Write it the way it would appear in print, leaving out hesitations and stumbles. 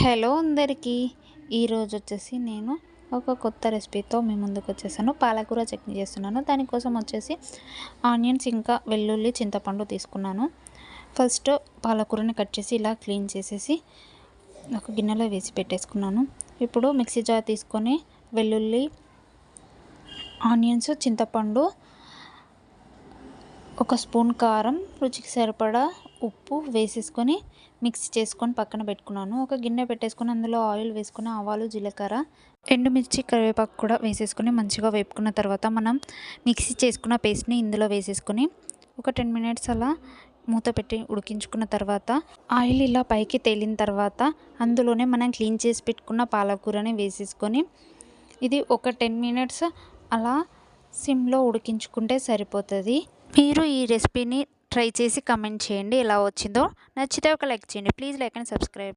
Hello అందరికీ. ఈరోజు వచ్చేసి నేను ఒక కొత్త రెసిపీతో మీ ముందుకు వచ్చేసాను. పాలకూర చట్నీ చేస్తున్నాను. దానికోసం వచ్చేసి ఆనియన్స్ ఇంకా వెల్లుల్లి చింతపండు తీసుకున్నాను. ఫస్ట్ పాలకూరని కట్ చేసి ఇలా క్లీన్ చేసేసి ఒక గిన్నెలో వేసి పెట్టేసుకున్నాను. ఇప్పుడు మిక్సీ జార్ తీసుకొని వెల్లుల్లి, ఆనియన్స్, చింతపండు, ఒక స్పూన్ కారం, రుచికి సరిపడా ఉప్పు వేసేసుకొని మిక్స్ చేసుకొని పక్కన పెట్టుకున్నాను. ఒక గిన్నె పెట్టేసుకొని అందులో ఆయిల్ వేసుకొని ఆవాలు, జీలకర్ర, ఎండుమిర్చి, కరివేపాకు కూడా వేసేసుకొని మంచిగా వేపుకున్న తర్వాత మనం మిక్సీ చేసుకున్న పేస్ట్ని ఇందులో వేసేసుకొని ఒక 10 మినిట్స్ అలా మూత పెట్టి ఉడికించుకున్న తర్వాత ఆయిల్ ఇలా పైకి తేలిన తర్వాత అందులోనే మనం క్లీన్ చేసి పెట్టుకున్న పాలకూరని వేసేసుకొని ఇది ఒక 10 మినిట్స్ అలా సిమ్లో ఉడికించుకుంటే సరిపోతుంది. మీరు ఈ రెసిపీని ట్రై చేసి కమెంట్ చేయండి ఎలా వచ్చిందో. నచ్చితే ఒక లైక్ చేయండి. Please like and subscribe.